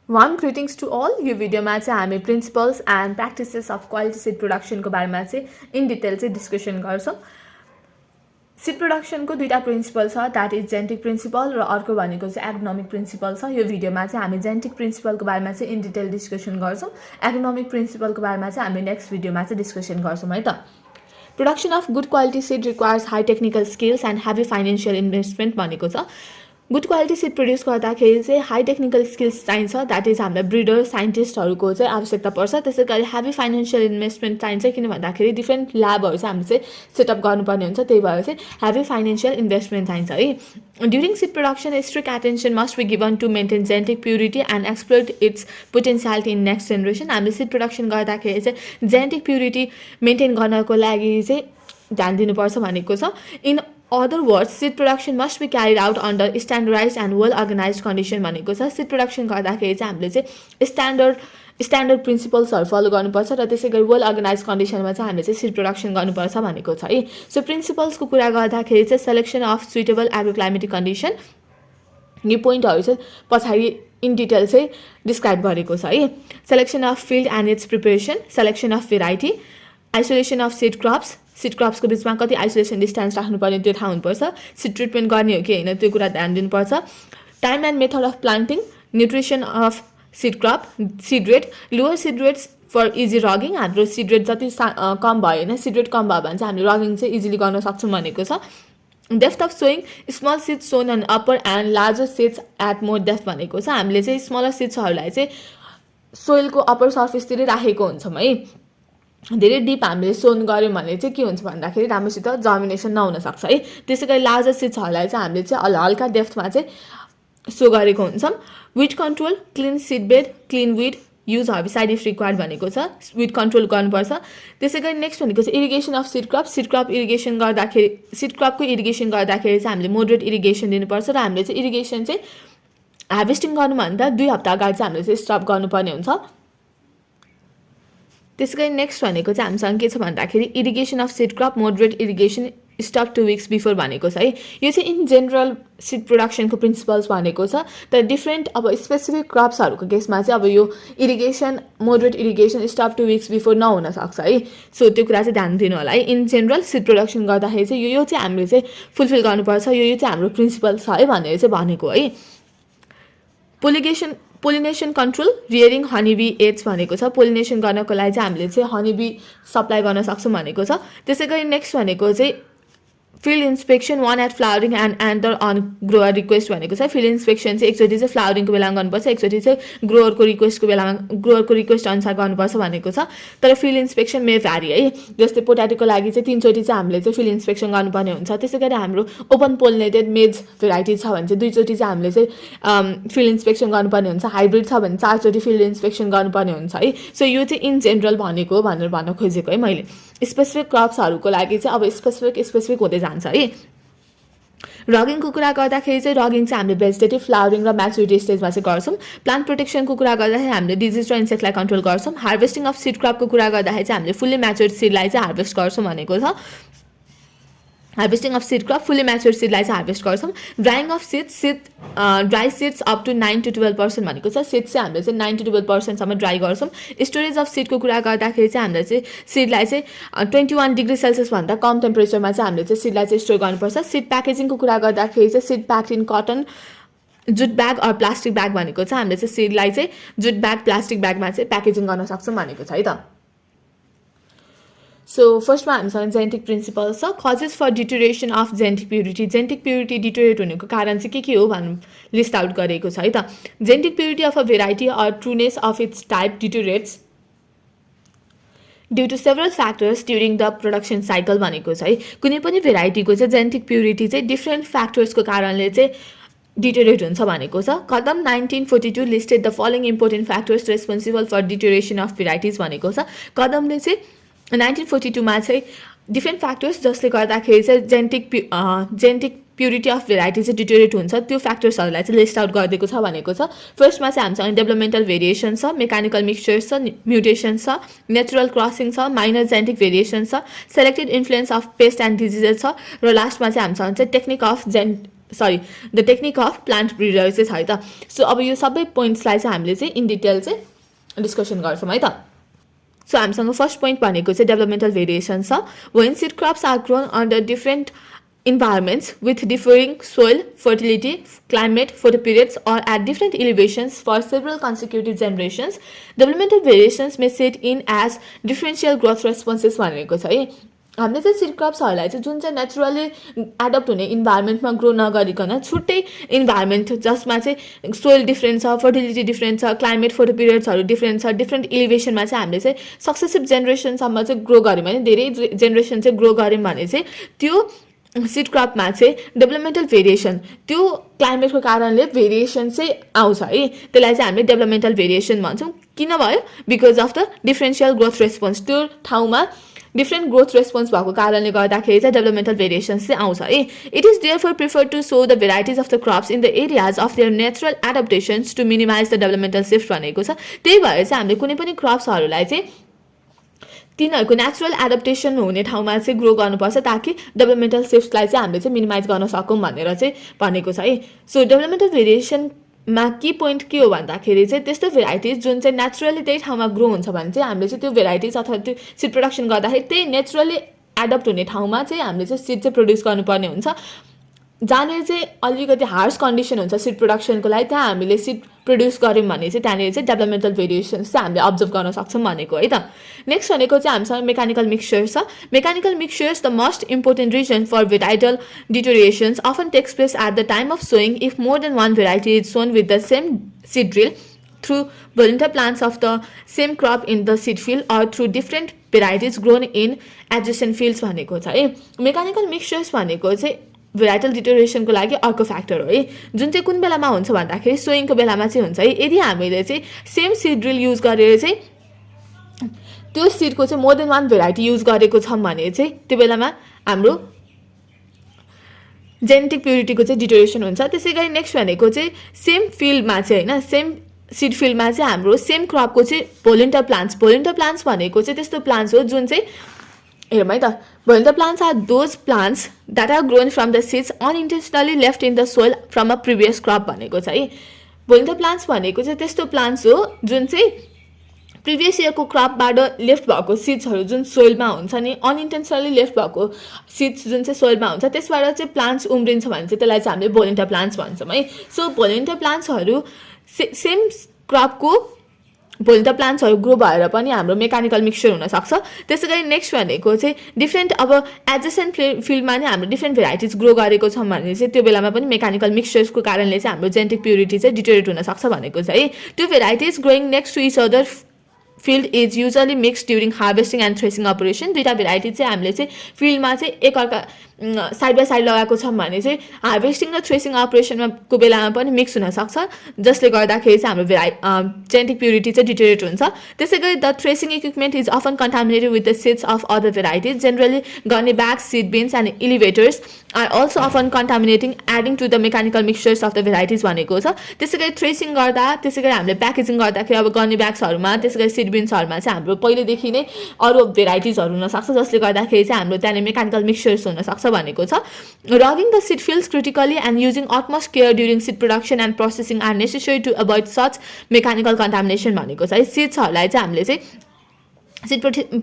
Warm greetings to all. यो भिडियोमा चाहिँ हामी principles and practices of quality seed प्रोडक्सनको बारेमा चाहिँ इन डिटेल चाहिँ डिस्कसन गर्छौँ। सिड प्रोडक्सनको दुईवटा प्रिन्सिपल छ, द्याट इज जेनेटिक प्रिन्सिपल र अर्को भनेको चाहिँ एग्नोमिक प्रिन्सिपल छ। यो भिडियोमा चाहिँ हामी जेनेटिक प्रिन्सिपलको बारेमा चाहिँ इन डिटेल डिस्कसन गर्छौँ। एग्नोमिक प्रिन्सिपलको बारेमा चाहिँ हामी नेक्स्ट भिडियोमा चाहिँ डिस्कसन गर्छौँ है त। Production of good quality seed requires high technical skills and heavy financial investment भनेको छ। गुड क्वालिटी सिड प्रड्युस गर्दाखेरि चाहिँ हाई टेक्निकल स्किल्स चाहिन्छ, द्याट इज हामीलाई ब्रिडर साइन्टिस्टहरूको चाहिँ आवश्यकता पर्छ। त्यसै गरी हेभी फाइनेन्सियल इन्भेस्टमेन्ट चाहिन्छ, किन भन्दाखेरि डिफ्रेन्ट ल्याबहरू चाहिँ हामीले चाहिँ सेटअप गर्नुपर्ने हुन्छ, त्यही भएर चाहिँ हेभी फाइनेन्सियल इन्भेस्टमेन्ट चाहिन्छ है। During seed production strict attention must be given to maintain genetic purity and exploit its potentiality in next generation. हामीले सिड प्रोडक्सन गर्दाखेरि चाहिँ जेनेटिक प्युरिटी मेन्टेन गर्नको लागि चाहिँ ध्यान दिनुपर्छ भनेको छ। In other words seed production must be carried out under standardize and well organize condition भनेको छ। सिड प्रोडक्सन गर्दाखेरि चाहिँ हामीले चाहिँ स्ट्यान्डर्ड प्रिन्सिपल्सहरू फलो गर्नुपर्छ र त्यसै गरी वेल अर्गनाइज कन्डिसनमा चाहिँ हामीले चाहिँ सिड प्रोडक्सन गर्नुपर्छ भनेको छ है। सो प्रिन्सिपल्सको कुरा गर्दाखेरि चाहिँ selection of suitable agroclimatic condition, यो पोइन्टहरू चाहिँ पछाडि इन डिटेल चाहिँ डिस्क्राइब गरेको छ है। Selection of field and its preparation, selection of variety, isolation of seed crops, seed क्रप्सको बिचमा कति आइसोलेसन डिस्टेन्स राख्नुपर्ने त्यो थाहा हुनुपर्छ। सिड ट्रिटमेन्ट गर्ने हो कि होइन त्यो कुरा ध्यान दिनुपर्छ। Time and method of planting, nutrition of seed crop, seed rate, lower seed rates for easy roguing. हाम्रो सिड रेट जति कम भयो होइन, सिड रेट कम भयो भने चाहिँ हामीले रगिङ चाहिँ इजिली गर्न सक्छौँ भनेको छ। Depth of sowing, small seed sown on upper and larger seeds at more depth भनेको छ। हामीले चाहिँ स्मलर सिड्सहरूलाई चाहिँ सोइलको अप्पर सर्फेसतिरै राखेको हुन्छौँ है। धेरै डिप हामीले सोन गऱ्यौँ भने चाहिँ के हुन्छ भन्दाखेरि राम्रोसित जर्मिनेसन नहुनसक्छ है। त्यसै गरी लार्जर सिड्सहरूलाई चाहिँ हामीले चाहिँ हल्का डेप्थमा चाहिँ सो गरेको हुन्छौँ। Weed control, clean seed bed, clean weed, use herbicide if required भनेको छ। विड कन्ट्रोल गर्नुपर्छ। त्यसै गरी नेक्स्ट भनेको चाहिँ irrigation of seed crop. Seed crop irrigation गर्दाखेरि सिड क्रपको इरिगेसन गर्दाखेरि चाहिँ हामीले मोडरेट इरिगेसन दिनुपर्छ र हामीले चाहिँ इरिगेसन चाहिँ हार्भेस्टिङ गर्नुभन्दा 2 हप्ता अगाडि चाहिँ हामीले चाहिँ स्टप गर्नुपर्ने हुन्छ। त्यसै गरी नेक्स्ट भनेको चाहिँ हामीसँग के छ भन्दाखेरि irrigation of seed crop, moderate irrigation, stop 2 weeks before भनेको छ है। यो चाहिँ इन जेनरल सिड प्रोडक्सनको प्रिन्सिपल्स भनेको छ। तर डिफ्रेन्ट अब स्पेसिफिक क्रप्सहरूको केसमा चाहिँ अब यो irrigation, moderate irrigation, stop 2 weeks before नहुन सक्छ है। सो त्यो कुरा चाहिँ ध्यान दिनु होला है। इन जेनरल सिड प्रोडक्सन गर्दाखेरि चाहिँ यो चाहिँ हामीले चाहिँ फुलफिल गर्नुपर्छ, यो चाहिँ हाम्रो प्रिन्सिपल छ है भनेर चाहिँ भनेको है। पोलिनेसन कन्ट्रोल, रियरिङ हनीबी एड्स भनेको छ। पोलिनेसन गर्नको लागि चाहिँ हामीले चाहिँ हनीबी सप्लाई गर्न सक्छौँ भनेको छ। त्यसै गरी नेक्स्ट भनेको चाहिँ field inspection, one at flowering and under on grower request भनेको छ। फिल्ड इन्सपेक्सन चाहिँ एकचोटि चाहिँ फ्लावरिङको बेलामा गर्नुपर्छ, एकचोटि चाहिँ ग्रोअरको रिक्वेस्ट अनुसार गर्नुपर्छ भनेको छ। तर फिल्ड इन्सपेक्सन मे भ्यारी है। जस्तै पोट्याटोको लागि चाहिँ 3 चोटि चाहिँ हामीले चाहिँ फिल्ड इन्सपेक्सन गर्नुपर्ने हुन्छ। त्यसै गरी हाम्रो ओपन पोलिनेटेड मेज भेराइटी छ भने चाहिँ 2 चोटि चाहिँ हामीले चाहिँ फिल्ड इन्सपेक्सन गर्नुपर्ने हुन्छ। हाइब्रिड छ भने 4 चोटि फिल्ड इन्सपेक्सन गर्नुपर्ने हुन्छ है। सो यो चाहिँ इन जेनरल भनेको भनेर भन्न खोजेको है मैले। स्पेसिफिक क्रप्सहरूको लागि चाहिँ अब स्पेसिफिक हुँदै जान्छ है। रगिङको कुरा गर्दाखेरि चाहिँ रगिङ चाहिँ हामीले भेजिटेटिभ, फ्लावरिङ र म्याचुरिटी स्टेजमा चाहिँ गर्छौँ। प्लान्ट प्रोटेक्सनको कुरा गर्दाखेरि हामीले डिजिज र इन्सेक्टलाई कन्ट्रोल गर्छौँ। हार्भेस्टिङ अफ सिड क्रपको कुरा गर्दाखेरि चाहिँ हामीले फुल्ली म्याच्योर्ड सिडलाई चाहिँ हार्भेस्ट गर्छौँ भनेको छ। Harvesting of seed crop, fully matured सिडलाई चाहिँ हार्भेस्ट गर्छौँ। Drying of dry seeds up to 9 to 12% भनेको छ। सिड चाहिँ हामीले चाहिँ 9 to 12% ड्राई गर्छौँ। स्टोरेज अफ सिडको कुरा गर्दाखेरि चाहिँ हामीले चाहिँ सिडलाई चाहिँ 21 डिग्री सेल्सियस भन्दा कम टेम्परेचरमा चाहिँ हामीले चाहिँ सिडलाई चाहिँ स्टोर गर्नुपर्छ। सिड प्याकेजिङको कुरा गर्दाखेरि चाहिँ seed packed in cotton, jute bag or plastic bag भनेको छ। हामीले चाहिँ सिडलाई चाहिँ जुट ब्याग, प्लास्टिक ब्यागमा चाहिँ प्याकेजिङ गर्न सक्छौँ भनेको छ है त। सो फर्स्टमा हामीसँग जेनेटिक प्रिन्सिपल छ। Causes for deterioration of genetic purity, genetic purity deteriorate हुनुको कारण चाहिँ के हो भन्नु लिस्ट आउट गरेको छ है त। Genetic purity of a variety or trueness of its type deteriorates due to several factors during the production cycle भनेको छ है। कुनै पनि भेराइटीको चाहिँ जेनेटिक प्युरिटी चाहिँ डिफ्रेन्ट फ्याक्टर्सको कारणले चाहिँ डिटोरेट हुन्छ भनेको छ। Kadam 1942 listed the following important factors responsible for deterioration of varieties भनेको छ। कदमले चाहिँ 1942 मा चाहिँ डिफ्रेन्ट फ्याक्टर्स जसले गर्दाखेरि चाहिँ जेनेटिक प्युरिटी अफ भेराइटी चाहिँ डिटोरेट हुन्छ त्यो फ्याक्टर्सहरूलाई चाहिँ लिस्ट आउट गरिदिएको छ भनेको छ। फर्स्टमा चाहिँ हामीसँग डेभलपमेन्टल भेरिएसन छ, मेकानिकल मिक्सचर्स छ, म्युटेसन छ, नेचुरल क्रसिङ छ, माइनर जेनेटिक भेरिएसन छ, selected influence of paste and diseases छ र लास्टमा चाहिँ हामीसँग चाहिँ technique of sorry the technique of plant breeder चाहिँ छ है त। सो अब यो सबै पोइन्ट्सलाई चाहिँ हामीले चाहिँ इन डिटेल चाहिँ डिस्कसन गर्छौँ है त। सो हामीसँग फर्स्ट पोइन्ट भनेको चाहिँ डेभलपमेन्टल भेरिएसन छ। When seed crops are grown under different environments with differing soil, fertility, climate, photo periods or at different elevations for several consecutive generations, developmental variations may set in as differential growth responses भनेको छ है। हामीले चाहिँ seed क्रप्सहरूलाई चाहिँ जुन चाहिँ naturally adapt हुने इन्भाइरोमेन्टमा grow नगरिकन छुट्टै इन्भाइरोमेन्ट जसमा चाहिँ सोइल डिफ्रेन्ट छ, फर्टिलिटी डिफ्रेन्ट छ, क्लाइमेट फोटो पिरियड्सहरू डिफ्रेन्ट छ, डिफ्रेन्ट इलिभेसनमा चाहिँ हामीले चाहिँ सक्सेसिभ जेनेरेसनसम्म चाहिँ ग्रो गऱ्यौँ भने, धेरै जेनेरेसन चाहिँ ग्रो गऱ्यौँ भने चाहिँ त्यो सीड क्रपमा चाहिँ डेभलपमेन्टल भेरिएसन, त्यो क्लाइमेटको कारणले भेरिएसन चाहिँ आउँछ है। त्यसलाई चाहिँ हामीले डेभलपमेन्टल भेरिएसन भन्छौँ। किन भयो? Because of the differential growth response, त्यो ठाउँमा डिफ्रेन्ट ग्रोथ रेस्पोन्स भएको कारणले गर्दाखेरि चाहिँ डेभलपमेन्टल भेरिएसन्स चाहिँ आउँछ है। It is therefore prefer to sow the varieties of the crops in the areas of their natural adaptations to minimize the developmental shift भनेको छ। त्यही भएर चाहिँ हामीले कुनै पनि क्रप्सहरूलाई चाहिँ तिनीहरूको नेचुरल एडप्टेसन हुने ठाउँमा चाहिँ ग्रो गर्नुपर्छ ताकि डेभलपमेन्टल सिफ्टलाई चाहिँ हामीले चाहिँ मिनिमाइज गर्न सकौँ भनेर चाहिँ भनेको छ है। सो डेभलपमेन्टल भेरिएसनमा की पोइन्ट के हो भन्दाखेरि चाहिँ त्यस्तो भेराइटिज जुन चाहिँ नेचुरली त्यही ठाउँमा ग्रो हुन्छ भने चाहिँ हामीले चाहिँ त्यो भेराइटिज अथवा त्यो सिड प्रोडक्सन गर्दाखेरि त्यही नेचुरली एडप्ट हुने ठाउँमा चाहिँ हामीले चाहिँ सिड चाहिँ प्रड्युस गर्नुपर्ने हुन्छ। जहाँनिर चाहिँ अलिकति हार्स कन्डिसन हुन्छ सिड प्रोडक्सनको लागि, त्यहाँ हामीले सिड प्रड्युस गऱ्यौँ भने चाहिँ त्यहाँनिर चाहिँ डेभलपमेन्टल भेरिएसन्स चाहिँ हामीले अब्जर्भ गर्न सक्छौँ भनेको है त। नेक्स्ट भनेको चाहिँ हामीसँग मेकानिकल मिक्सचर छ। Mechanical mixtures the most important reason for varietal deteriorations often takes place at the time of sowing if more than one variety is sown with the same seed drill through volunteer plants of the same crop in the seed field or through different varieties grown in adjacent fields भनेको छ है। Mechanical mixtures भनेको चाहिँ varietal डिटोरिएसनको लागि अर्को factor हो है, जुन चाहिँ कुन बेलामा हुन्छ भन्दाखेरि सोइङको बेलामा चाहिँ हुन्छ है। यदि हामीले चाहिँ सेम सीड ड्रिल युज गरेर चाहिँ त्यो सीडको चाहिँ more than one variety use गरेको छौँ भने चाहिँ त्यो बेलामा हाम्रो जेनेटिक प्युरिटीको चाहिँ डिटोरिएसन हुन्छ। त्यसै गरी नेक्स्ट भनेको चाहिँ सेम फिल्डमा चाहिँ होइन, सेम सीड फिल्डमा चाहिँ हाम्रो सेम क्रपको चाहिँ भोलिन्टर प्लान्ट्स भनेको चाहिँ त्यस्तो प्लान्ट्स हो जुन चाहिँ हेरौँ है त। Volunteer plants are those plants that are grown from the seeds unintentionally left in the soil from a previous crop भनेको छ है। भोलिन्टर प्लान्ट्स भनेको चाहिँ त्यस्तो प्लान्ट्स हो जुन चाहिँ प्रिभियस इयरको क्रपबाट लेफ्ट भएको सिड्सहरू जुन सोइलमा हुन्छ नि, अनइन्टेन्सनली लेफ्ट भएको सिड्स जुन चाहिँ सोइलमा हुन्छ त्यसबाट चाहिँ प्लान्ट्स उम्रिन्छ भने चाहिँ त्यसलाई चाहिँ हामीले भोलिन्टर प्लान्ट्स भन्छौँ है। सो भोलिन्टर प्लान्ट्सहरू सेम क्रपको भोलिन्टर प्लान्ट्सहरू ग्रो भएर पनि हाम्रो मेकानिकल मिक्सचर हुनसक्छ। त्यसै गरी नेक्स्ट भनेको चाहिँ डिफ्रेन्ट अब एडजेसेन्ट फिल्डमा नै हाम्रो डिफ्रेन्ट भेराइटिज ग्रो गरेको छौँ भने चाहिँ त्यो बेलामा पनि मेकानिकल मिक्सचर्सको कारणले चाहिँ हाम्रो जेनेटिक प्युरिटी चाहिँ डिटोरेट हुनसक्छ भनेको छ है। त्यो varieties growing next to each other field is usually mix during harvesting and threshing operation. दुईवटा भेराइटी चाहिँ हामीले चाहिँ फिल्डमा चाहिँ एकअर्का साइड बाई साइड लगाएको छौँ भने चाहिँ हार्भेस्टिङ र थ्रेसिङ अपरेसनमा को बेलामा पनि मिक्स हुनसक्छ, जसले गर्दाखेरि चाहिँ हाम्रो जेनेटिक प्युरिटी चाहिँ डिटोरेट हुन्छ। त्यसै गरी the threshing equipment is often contaminated with the seeds of other varieties. Generally गर्ने bags, seed bins and elevators are also often contaminating adding to the mechanical mixtures of the varieties भनेको छ। त्यसै गरी थ्रेसिङ गर्दा, त्यसै गरी हामीले प्याकेजिङ गर्दाखेरि अब गर्ने ब्याग्सहरूमा, त्यसै गरी सिड बिन्सहरूमा चाहिँ हाम्रो पहिलेदेखि नै अरू भेराइटिजहरू हुनसक्छ जसले गर्दाखेरि चाहिँ हाम्रो त्यहाँनिर मेकानिकल मिक्सचर्स हुनसक्छ भनेको छ। Roguing the seed fields critically and using utmost care during seed production and processing are necessary to avoid such mechanical contamination भनेको छ है। सिड्सहरूलाई चाहिँ हामीले चाहिँ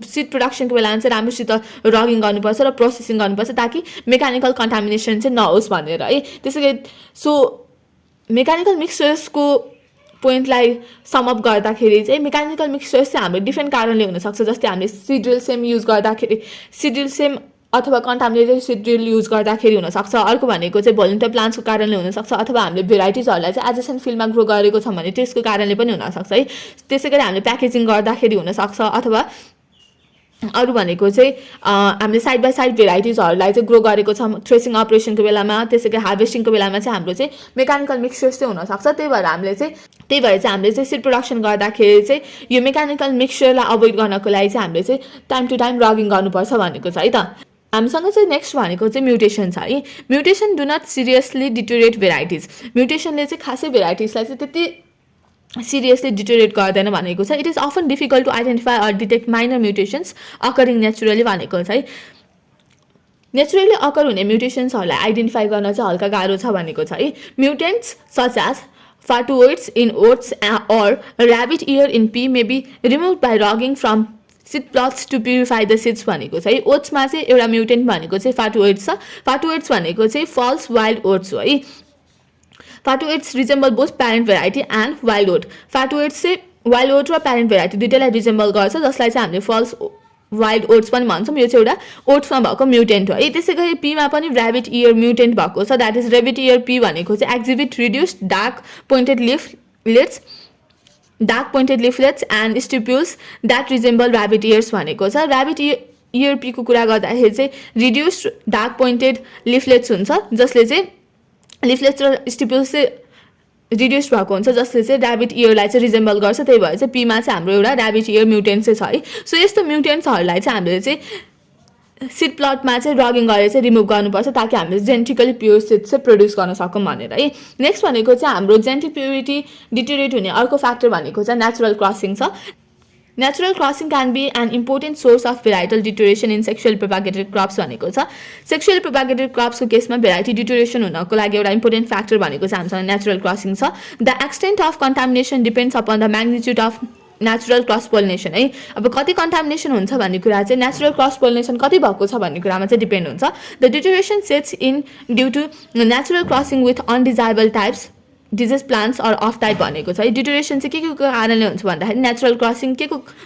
सीड प्रोडक्सनको बेलामा चाहिँ राम्रोसित रगिङ गर्नुपर्छ र प्रोसेसिङ गर्नुपर्छ ताकि मेकानिकल कन्टामिनेसन चाहिँ नहोस् भनेर है। त्यसै गरी सो मेकानिकल मिक्सचर्सको पोइन्टलाई समअप गर्दाखेरि चाहिँ मेकानिकल मिक्सचर्स चाहिँ हाम्रो डिफ्रेन्ट कारणले हुनसक्छ। जस्तै हामीले सीड ड्रिल सेम युज गर्दाखेरि, सीड ड्रिल सेम अथवा कन्टामिनेटेड सीड ड्रिल युज गर्दाखेरि हुनसक्छ। अर्को भनेको चाहिँ भोलिन्टर प्लान्ट्सको कारणले हुनसक्छ, अथवा हामीले भेराइटिजहरूलाई चाहिँ एडजेसेन्ट फिल्डमा ग्रो गरेको छौँ भने त्यसको कारणले पनि हुनसक्छ है। त्यसै गरी हामीले प्याकेजिङ गर्दाखेरि हुनसक्छ, अथवा अरू भनेको चाहिँ हामीले साइड बाई साइड भेराइटिजहरूलाई चाहिँ ग्रो गरेको छौँ थ्रेसिङ अपरेसनको बेलामा, त्यसै गरी हार्भेस्टिङको बेलामा चाहिँ हाम्रो चाहिँ मेकानिकल मिक्सचर्स चाहिँ हुनसक्छ। त्यही भएर हामीले चाहिँ सीड प्रोडक्सन गर्दाखेरि चाहिँ यो मेकानिकल मिक्सचरलाई अभोइड गर्नको लागि चाहिँ हामीले चाहिँ टाइम टु टाइम रगिङ गर्नुपर्छ भनेको छ है त। हामीसँग चाहिँ नेक्स्ट भनेको चाहिँ म्युटेसन छ है। Mutation do not seriously deteriorate varieties. म्युटेसनले चाहिँ खासै भेराइटिजलाई चाहिँ त्यति सिरियसली डिटोरेट गर्दैन भनेको छ। It is often difficult to identify or detect minor mutations occurring naturally भनेको छ है। नेचुरली अकर हुने म्युटेसन्सहरूलाई आइडेन्टिफाई गर्न चाहिँ हल्का गाह्रो छ भनेको छ है। Mutants such as fatuoids in oats or rabbit ear in pea may be removed by logging from seed plots to purify the seeds भनेको छ है। ओट्समा चाहिँ एउटा म्युटेन्ट भनेको चाहिँ फाटोइड्स छ। फाटोइड्स भनेको चाहिँ फल्स वाइल्ड ओट्स हो है। Fatuoids resemble both parent variety and wild oat. Fatuoids चाहिँ वाइल्ड ओट र प्यारेन्ट भेराइटी दुइटैलाई रिजेम्बल गर्छ, जसलाई चाहिँ हामीले फल्स वाइल्ड ओट्स पनि भन्छौँ। यो चाहिँ एउटा ओट्समा भएको म्युटेन्ट हो है। त्यसै गरी पीमा पनि ऱ्याबिट इयर म्युटेन्ट भएको छ, that is rabbit ear pea भनेको चाहिँ exhibit reduced dark pointed leaflets and stipules that resemble rabbit ears भनेको छ। ऱ्याबिट इयर पीको कुरा गर्दाखेरि चाहिँ रिड्युस्ड डार्क पोइन्टेड लिफलेट्स हुन्छ, जसले चाहिँ लिफलेट्स र स्टिप्युल्स चाहिँ रिड्युस भएको हुन्छ, जसले चाहिँ ऱ्याबिट इयरलाई चाहिँ रिजेम्बल गर्छ। त्यही भएर चाहिँ पीमा चाहिँ हाम्रो एउटा ऱ्याबिट इयर म्युटेन्ट चाहिँ छ है। सो यस्तो म्युटेन्ट्सहरूलाई चाहिँ हामीले चाहिँ सिड प्लटमा चाहिँ रगिङ गरेर चाहिँ रिमुभ गर्नुपर्छ, ताकि हामीले जेनेटिकली प्योर सिड चाहिँ प्रड्युस गर्न सकौँ भनेर है। नेक्स्ट भनेको चाहिँ हाम्रो जेनेटिक प्युरिटी डिटेरिएट हुने अर्को फ्याक्टर भनेको चाहिँ नेचुरल क्रसिङ छ। Natural crossing can be an important source of varietal deterioration in sexual propagated crops भनेको छ। सेक्सुअल प्रोपागेटेड क्रप्सको केसमा भेराइटी डिटोरेसन हुनको लागि एउटा इम्पोर्टेन्ट फ्याक्टर भनेको चाहिँ हामीसँग नेचुरल क्रसिङ छ। The extent of contamination depends upon the magnitude of natural cross pollination है। अब कति कन्टामिनेसन हुन्छ भन्ने कुरा चाहिँ नेचुरल क्रस पोलिनेसन कति भएको छ भन्ने कुरामा चाहिँ डिपेन्ड हुन्छ। The deterioration sets in due to natural crossing with undesirable types disease plants or off type भनेको छ है। डिटोरेसन चाहिँ के कारणले हुन्छ भन्दाखेरि नेचुरल क्रसिङ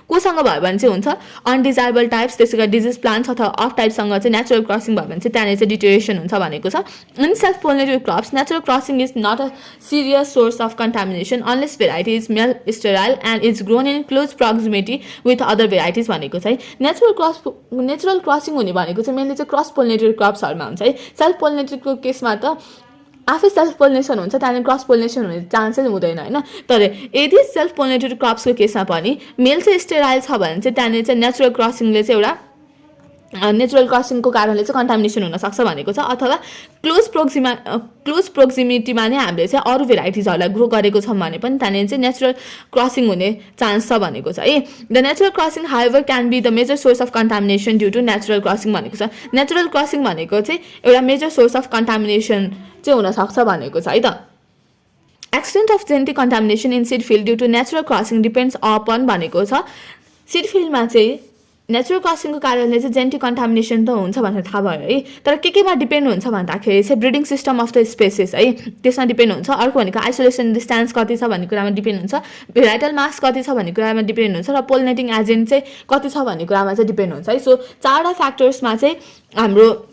कोसँग भयो भने चाहिँ हुन्छ अनडिजायरेबल टाइप्स, त्यसै गरी डिजिज प्लान्ट्स अथवा अफ टाइपसँग चाहिँ नेचुरल क्रसिङ भयो भने चाहिँ त्यहाँनिर चाहिँ डिटोरेसन हुन्छ भनेको छ। In self pollinated crops natural crossing is not a serious source of contamination unless variety is male sterile and is grown in close proximity with other varieties भनेको छ है। नेचुरल क्रसिङ हुने भनेको चाहिँ मेनली चाहिँ क्रस पोलिनेटेड क्रप्सहरूमा हुन्छ है। Self पोलिनेटेडको केसमा त आफै सेल्फ पोलिनेसन हुन्छ, त्यहाँदेखि क्रस पोलिनेसन हुने चान्सेस हुँदैन होइन। तर यदि सेल्फ पोलिनेटेड क्रप्सको केसमा पनि मेल चाहिँ स्टेराइल छ भने चाहिँ त्यहाँनिर चाहिँ नेचुरल क्रसिङले चाहिँ एउटा नेचुरल क्रसिङको कारणले चाहिँ कन्टामिनेसन हुनसक्छ भनेको छ, अथवा क्लोज प्रोक्सिमिटीमा नै हामीले चाहिँ अरू भेराइटिजहरूलाई ग्रो गरेको छौँ भने पनि त्यहाँनिर चाहिँ नेचुरल क्रसिङ हुने चान्स छ भनेको छ है। The natural crossing however can be the major source of contamination due to natural crossing भनेको छ। नेचुरल क्रसिङ भनेको चाहिँ एउटा मेजर सोर्स अफ कन्टामिनेसन चाहिँ हुनसक्छ भनेको छ है त। Extent of genetic contamination in seed field due to natural crossing depends upon भनेको छ। सिड फिल्डमा चाहिँ नेचुरल क्रसिङको कारणले चाहिँ जेनेटिक कन्टामिनेसन त हुन्छ भनेर थाहा भयो है। तर केमा डिपेन्ड हुन्छ भन्दाखेरि चाहिँ breeding system of the species है, त्यसमा डिपेन्ड हुन्छ। अर्को भनेको आइसोलेसन डिस्टेन्स कति छ भन्ने कुरामा डिपेन्ड हुन्छ, भेराइटल मास कति छ भन्ने कुरामा डिपेन्ड हुन्छ, र पोलिनेटिङ एजेन्ट चाहिँ कति छ भन्ने कुरामा चाहिँ डिपेन्ड हुन्छ है। सो चारवटा फ्याक्टर्समा चाहिँ हाम्रो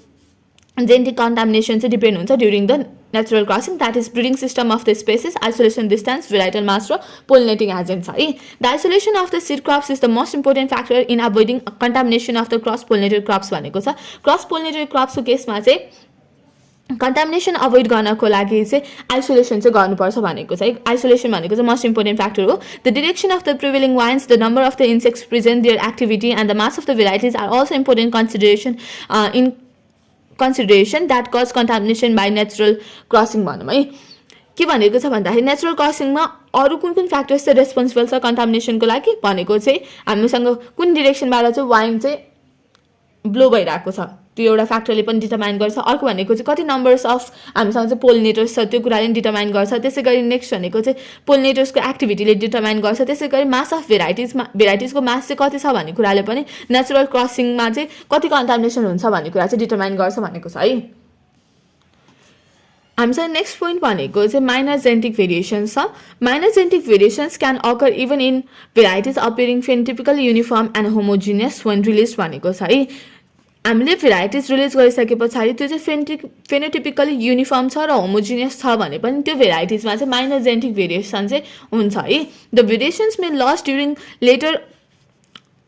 जेनेटिक कन्टामिनेसन चाहिँ डिपेन्ड हुन्छ during the natural crossing, that is breeding system of the species, isolation distance, varietal mass र पोलिनेटिङ एजेन्ट छ है। The isolation of the seed crops is the most important factor in avoiding contamination of the cross pollinated crops भनेको छ। Cross pollinated क्रप्सको केसमा चाहिँ contamination avoid गर्नको लागि चाहिँ आइसोलेसन चाहिँ गर्नुपर्छ भनेको छ है। आइसोलेसन भनेको चाहिँ मोस्ट इम्पोर्टेन्ट फ्याक्टर हो। The direction of the prevailing winds, the number of the insects present, their activity and the mass of the varieties are also important consideration that cause contamination by natural crossing भनौँ है। के भनेको छ भन्दाखेरि natural क्रसिङमा अरू कुन factors चाहिँ responsible छ कन्टामिनेसनको लागि भनेको चाहिँ हामीसँग कुन डिरेक्सनबाट चाहिँ वाइन चाहिँ ब्लो भइरहेको छ त्यो एउटा फ्याक्टरले पनि डिटरमाइन गर्छ। अर्को भनेको चाहिँ कति नम्बर्स अफ हामीसँग चाहिँ पोलिनेटर्स छ त्यो कुराले पनि डिटरमाइन गर्छ। त्यसै गरी नेक्स्ट भनेको चाहिँ पोलिनेटर्सको एक्टिभिटीले डिटरमाइन गर्छ। त्यसै गरी मास अफ भेराइटिजको मास चाहिँ कति छ भन्ने कुराले पनि नेचुरल क्रसिङमा चाहिँ कति कन्टामिनेसन हुन्छ भन्ने कुरा चाहिँ डिटरमाइन गर्छ भनेको छ है। हामीसँग नेक्स्ट पोइन्ट भनेको चाहिँ माइनर जेनेटिक भेरिएसन्स छ। Minor genetic variations can occur even in varieties appearing phenotypically uniform and homogeneous when release भनेको छ है। हामीले भेराइटिज रिलिज गरिसके पछाडि त्यो चाहिँ फेनोटिपिकली युनिफर्म छ र होमोजिनियस छ भने पनि त्यो भेराइटिजमा चाहिँ माइनर जेनेटिक भेरिएसन चाहिँ हुन्छ है। The variations may lost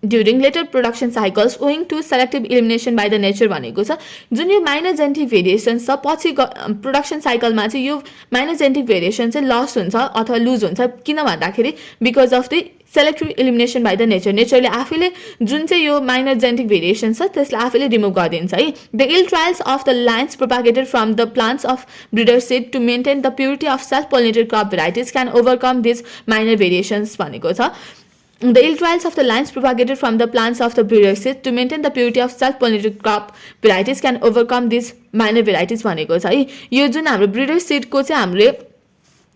during later production cycles owing to selective elimination by the nature भनेको छ। जुन यो माइनर जेनेटिक भेरिएसन्स छ पछि प्रोडक्सन साइकलमा चाहिँ यो माइनर जेनेटिक भेरिएसन चाहिँ लस हुन्छ अथवा लुज हुन्छ। किन भन्दाखेरि because of the selective elimination by the नेचरले आफैले जुन चाहिँ यो माइनर जेनेटिक भेरिएसन छ त्यसलाई आफैले रिमुभ गरिदिन्छ है। The ill trials of the lines propagated from the plants of breeder seed to maintain the purity of self pollinated crop varieties can overcome this minor variations भनेको छ। the yield trials of the lines propagated from the plants of the breeder seed to maintain the purity of self-pollinated crop varieties can overcome these minor varieties भनेको छ है। यो जुन हाम्रो breeder सिडको चाहिँ हामीले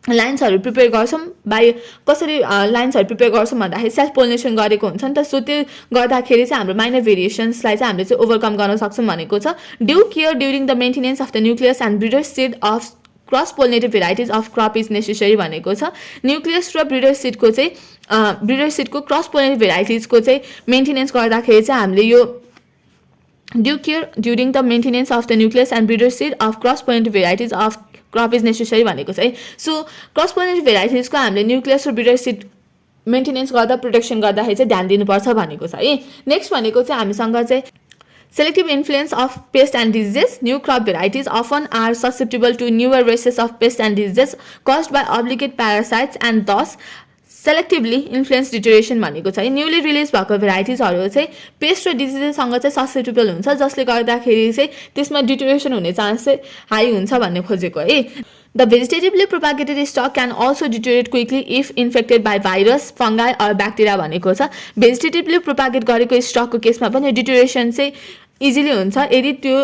लाइन्सहरू प्रिपेयर गर्छौँ बाई कसरी लाइन्सहरू प्रिपेयर गर्छौँ भन्दाखेरि सेल्फ पोलिनेसन गरेको हुन्छ नि त। सो त्यो गर्दाखेरि चाहिँ हाम्रो माइनर भेरिएसन्सलाई चाहिँ हामीले चाहिँ ओभरकम गर्न सक्छौँ भनेको छ। Due care during the maintenance of the nucleus and breeder seed of cross pollinated varieties of crop is necessary भनेको छ। न्युक्लियस र ब्रिडर सिडको चाहिँ ब्रिडर सिडको क्रस पोलिनेटेड भेराइटिजको चाहिँ मेन्टेनेन्स गर्दाखेरि चाहिँ हामीले यो due care during the maintenance of the nucleus and breeder seed of cross pollinated varieties of crop is necessary भनेको छ है। सो क्रस पोलिनेटेड भेराइटिजको हामीले न्युक्लियस र ब्रिडर सिड मेन्टेनेन्स गर्दा प्रोटेक्सन गर्दाखेरि चाहिँ ध्यान दिनुपर्छ भनेको छ है। नेक्स्ट भनेको चाहिँ हामीसँग चाहिँ selective influence of pests and diseases. New crop varieties often are susceptible to newer races of pests and diseases caused by obligate parasites and thus selectively influence deterioration भनेको छ है। न्यूली रिलिज भएको भेराइटिजहरू चाहिँ paste र डिजिजेससँग चाहिँ susceptible हुन्छ जसले गर्दाखेरि चाहिँ त्यसमा डिटोरेसन हुने चान्स चाहिँ हाई हुन्छ भन्ने खोजेको है। The vegetatively propagated stock can also deteriorate quickly if infected by virus, fungi or bacteria भनेको छ। भेजिटेटिभली प्रोपागेट गरेको स्टकको केसमा पनि डिटोरेसन चाहिँ इजिली हुन्छ यदि त्यो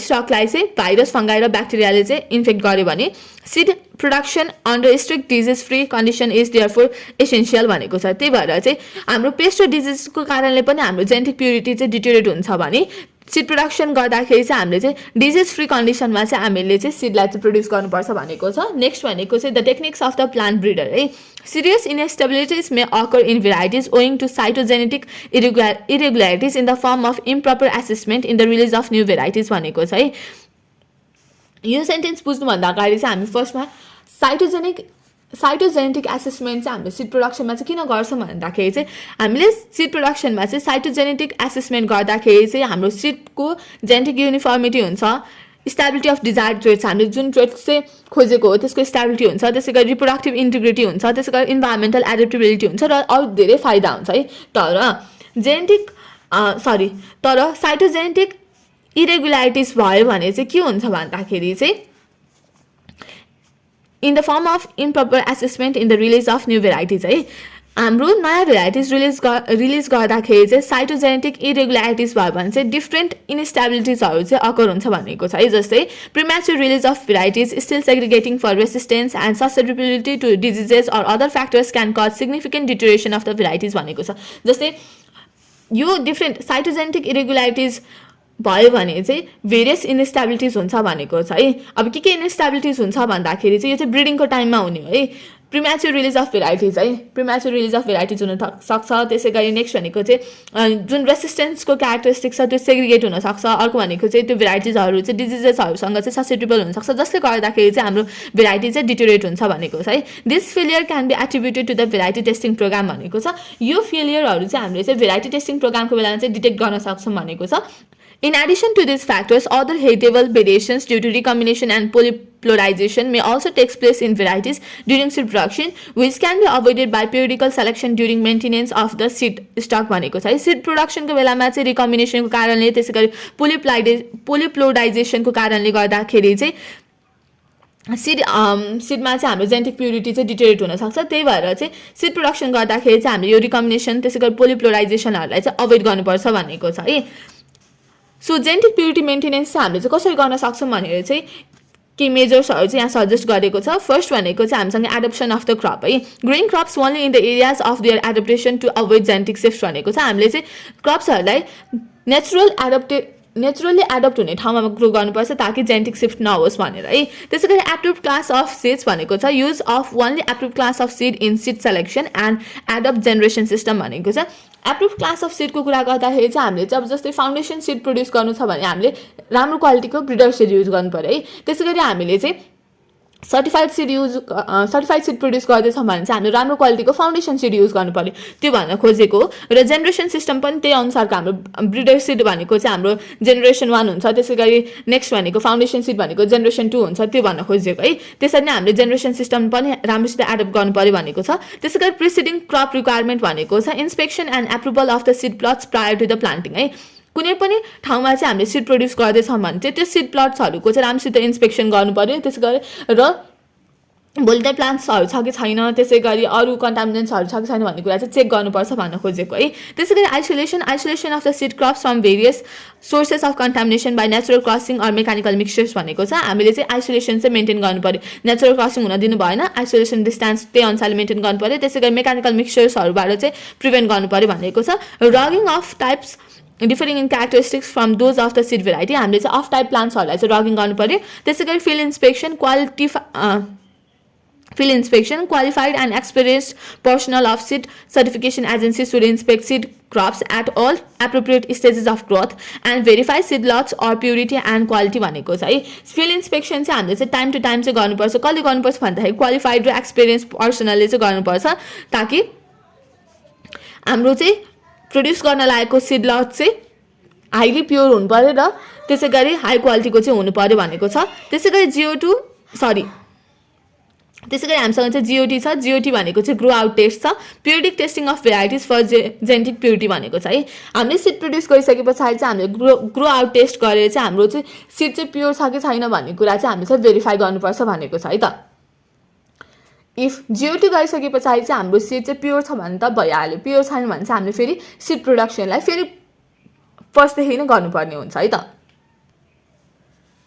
स्टकलाई चाहिँ भाइरस फङ्गाई र ब्याक्टेरियाले चाहिँ इन्फेक्ट गर्यो भने। Seed production under strict disease free condition is therefore essential भनेको छ। त्यही भएर चाहिँ हाम्रो पेस्ट र डिजिजको कारणले पनि हाम्रो जेनेटिक प्युरिटी चाहिँ डिटेरियोरेट हुन्छ भने सिड प्रोडक्सन गर्दाखेरि चाहिँ हामीले चाहिँ डिजिज फ्री कन्डिसनमा चाहिँ हामीले चाहिँ सिडलाई चाहिँ प्रोड्युस गर्नुपर्छ भनेको छ। नेक्स्ट भनेको चाहिँ the techniques of the plant breeder है। Serious instabilities may occur in varieties owing to cytogenetic irregularities in the form of improper assessment in the release of new varieties भनेको छ है। यो सेन्टेन्स बुझ्नुभन्दा अगाडि चाहिँ हामी फर्स्टमा साइटोजेनेटिक एसेसमेन्ट चाहिँ हामीले सिड प्रोडक्सनमा चाहिँ किन गर्छौँ भन्दाखेरि चाहिँ हामीले सिड प्रोडक्सनमा चाहिँ साइटोजेनेटिक एसेसमेन्ट गर्दाखेरि चाहिँ हाम्रो सिडको जेनेटिक युनिफर्मिटी हुन्छ, स्टेबिलिटी अफ डिजायर्ड ट्रेट्स हामीले जुन ट्रेट्स चाहिँ खोजेको हो त्यसको स्टेबिलिटी हुन्छ, त्यसै गरी रिप्रोडक्टिभ इन्टिग्रिटी हुन्छ, त्यसै गरी इन्भाइरोमेन्टल एडेप्टेबिलिटी हुन्छ र अरू धेरै फाइदा हुन्छ है। तर साइटोजेनेटिक इरेगुलारिटिज भयो भने चाहिँ के हुन्छ भन्दाखेरि चाहिँ in the form of improper assessment in the release of new varieties है। हाम्रो नयाँ भेराइटिज रिलिज गर्दाखेरि चाहिँ साइटोजेनेटिक इरेगुलारिटिज भयो भने चाहिँ डिफ्रेन्ट इन्स्टेबिलिटिजहरू चाहिँ अकर हुन्छ भनेको छ है। जस्तै premature release of varieties still segregating for resistance and susceptibility to diseases or other factors can cause significant deterioration of the varieties भनेको छ। जस्तै यो डिफ्रेन्ट साइटोजेनेटिक इरेगुलारिटिज भयो भने चाहिँ भेरियस इन्स्टेबिलिटिज हुन्छ भनेको छ है। अब के इन्स्टेबिलिटिज हुन्छ भन्दाखेरि चाहिँ यो चाहिँ ब्रिडिङको टाइममा हुने हो है। प्रिम्याच्योर रिलिज अफ भेराइटिज है, प्रिम्याच्योर रिलिज अफ भेराइटिज हुन सक्छ। त्यसै गरी नेक्स्ट भनेको चाहिँ जुन रेसिस्टेन्सको क्यारेक्टरिस्टिक्स छ त्यो सेग्रिगेट हुनसक्छ। अर्को भनेको चाहिँ त्यो भेराइटिजहरू चाहिँ डिजिजेसहरूसँग चाहिँ ससेप्टेबल हुनसक्छ जसले गर्दाखेरि चाहिँ हाम्रो भेराइटी चाहिँ डिटोरेट हुन्छ भनेको छ है। This failure can be attributed to the variety testing program भनेको छ। यो फेलियरहरू चाहिँ हामीले चाहिँ भेराइटी टेस्टिङ प्रोग्रामको बेलामा चाहिँ डिटेक्ट गर्न सक्छौँ भनेको छ। In addition to these factors, other heritable variations due to recombination and polyplorization may also take place in varieties during seed production, which can be avoided by periodical selection during maintenance of the seed stock भनेको छ। seed production को बेलामा चाहिँ recombination को कारणले त्यसै गरी polyplorization को कारणले गर्दाखेरि चाहिँ सिडमा चाहिँ हाम्रो जेनेटिक प्युरिटी चाहिँ डिटेरियोरेट हुनसक्छ। त्यही भएर चाहिँ सिड प्रोडक्सन गर्दाखेरि चाहिँ हामीले यो रिकम्बिनेसन त्यसै गरी पोलिप्लोराइजेसनहरूलाई चाहिँ अभोइड गर्नुपर्छ भनेको छ है। सो जेनेटिक प्युरिटी मेन्टेनेन्स चाहिँ हामीले चाहिँ कसरी गर्न सक्छौँ भनेर चाहिँ केही मेजर्सहरू चाहिँ यहाँ सजेस्ट गरेको छ। फर्स्ट भनेको चाहिँ हामीसँग एडप्सन अफ द क्रप है। Growing crops only in the areas of their adaptation to avoid genetic shift भनेको छ। हामीले चाहिँ क्रप्सहरूलाई नेचुरली एडप्ट हुने ठाउँमा ग्रो गर्नुपर्छ ताकि जेनेटिक सिफ्ट नहोस् भनेर है। त्यसै गरी एप्रुभ क्लास अफ सिड्स भनेको छ use of only approve class of seed in seed selection and adapt generation system भनेको छ। एप्रुभ क्लास अफ सिडको कुरा गर्दाखेरि चाहिँ हामीले चाहिँ अब जस्तै फाउन्डेसन सिड प्रड्युस गर्नु छ भने हामीले राम्रो क्वालिटीको ब्रिडर सिड युज गर्नु पर्यो है। त्यसै गरी हामीले चाहिँ सर्टिफाइड सिड प्रड्युस गर्दैछौँ भने चाहिँ हामीले राम्रो क्वालिटीको फाउन्डेसन सिड युज गर्नु पर्यो त्यो भन्न खोजेको हो। र जेनेरेसन सिस्टम पनि त्यही अनुसारको हाम्रो ब्रिडर सिड भनेको चाहिँ हाम्रो जेनेरेसन 1 हुन्छ, त्यसै गरी नेक्स्ट भनेको फाउन्डेसन सिड भनेको जेनेरेसन 2 हुन्छ त्यो भन्न खोजेको है। त्यसरी नै हामीले जेनेरेसन सिस्टम पनि राम्रोसित एडप्ट गर्नु पर्यो भनेको छ। त्यसै गरी प्रिसिडिङ क्रप रिक्वायरमेन्ट भनेको छ inspection and approval of the seed plots prior to the planting है। कुनै पनि ठाउँमा चाहिँ हामीले सिड प्रड्युस गर्दैछौँ भने चाहिँ त्यो सिड प्लट्सहरूको चाहिँ राम्रोसित इन्स्पेक्सन गर्नु पर्यो। त्यसै गरी र भोलिन्टियर प्लान्ट्सहरू छ कि छैन, त्यसै गरी अरू कन्टामिनेन्ट्सहरू छ कि छैन भन्ने कुरा चाहिँ चेक गर्नुपर्छ भन्न खोजेको है। त्यसै गरी isolation of the seed crops from various sources of contamination by natural crossing or mechanical mixtures भनेको छ हामीले चाहिँ आइसोलेसन चाहिँ मेन्टेन गर्नु पऱ्यो, नेचुरल क्रसिङ हुन दिनु भएन, आइसोलेसन डिस्टेन्स त्यही अनुसारले मेन्टेन गर्नु पऱ्यो। त्यसै गरी मेकानिकल मिक्सचर्सहरूबाट चाहिँ प्रिभेन्ट गर्नु पऱ्यो भनेको छ। Roguing of types differing in characteristics from those of the seed variety हामीले चाहिँ अफ टाइप प्लान्ट्सहरूलाई चाहिँ रगिङ गर्नु पऱ्यो। त्यसै गरी field inspection, qualified and experienced personnel of seed certification agencies should inspect seed crops at all appropriate stages of growth and verify seed lots or purity and quality भनेको छ है। field inspection चाहिँ हामीले चाहिँ टाइम टु टाइम चाहिँ गर्नुपर्छ। कसले गर्नुपर्छ भन्दाखेरि क्वालिफाइड र एक्सपिरियन्स पर्सनलले चाहिँ गर्नुपर्छ, ताकि हाम्रो चाहिँ प्रड्युस गर्न लागेको सिड लट चाहिँ हाइली प्योर हुनु पर्यो र त्यसै गरी हाई क्वालिटीको चाहिँ हुनु पर्यो भनेको छ। त्यसै गरी त्यसै गरी हामीसँग चाहिँ जिओटी छ। जिओटी भनेको चाहिँ ग्रो आउट टेस्ट छ, periodic testing of varieties for genetic purity भनेको छ है। हामीले सिड प्रड्युस गरिसके पछाडि चाहिँ हामीले ग्रो आउट टेस्ट गरेर चाहिँ हाम्रो चाहिँ सिड चाहिँ प्योर छ कि छैन भन्ने कुरा चाहिँ हामीले चाहिँ भेरिफाई गर्नुपर्छ भनेको छ है त। इफ जिओटी गरिसके पछाडि चाहिँ हाम्रो सिड चाहिँ प्योर छ भने त भइहाल्यो, प्योर छैन भने चाहिँ हामीले फेरि सिड प्रोडक्सनलाई फेरि फर्स्टदेखि नै गर्नुपर्ने हुन्छ है त।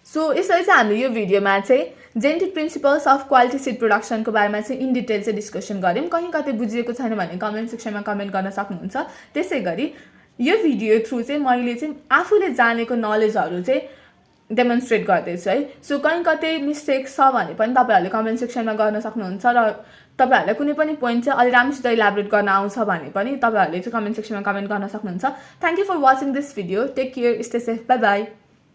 सो यसरी चाहिँ हामीले यो भिडियोमा चाहिँ genetic principles of quality seed प्रोडक्सनको बारेमा चाहिँ इन डिटेल चाहिँ डिस्कसन गऱ्यौँ। कहीँ कतै बुझिएको छैन भने कमेन्ट सेक्सनमा कमेन्ट गर्न सक्नुहुन्छ। त्यसै गरी यो भिडियो थ्रु चाहिँ मैले चाहिँ आफूले जानेको नलेजहरू चाहिँ डेमोन्स्ट्रेट गर्दैछु है। सो कहीँ कतै मिस्टेक छ भने पनि तपाईँहरूले कमेन्ट सेक्सनमा गर्न सक्नुहुन्छ र तपाईँहरूलाई कुनै पनि पोइन्ट चाहिँ अलि राम्रोसित इलाबोरेट गर्न आउँछ भने पनि तपाईँहरूले चाहिँ कमेन्ट सेक्सनमा कमेन्ट गर्न सक्नुहुन्छ। Thank you for watching this video. Take care, stay safe, bye by.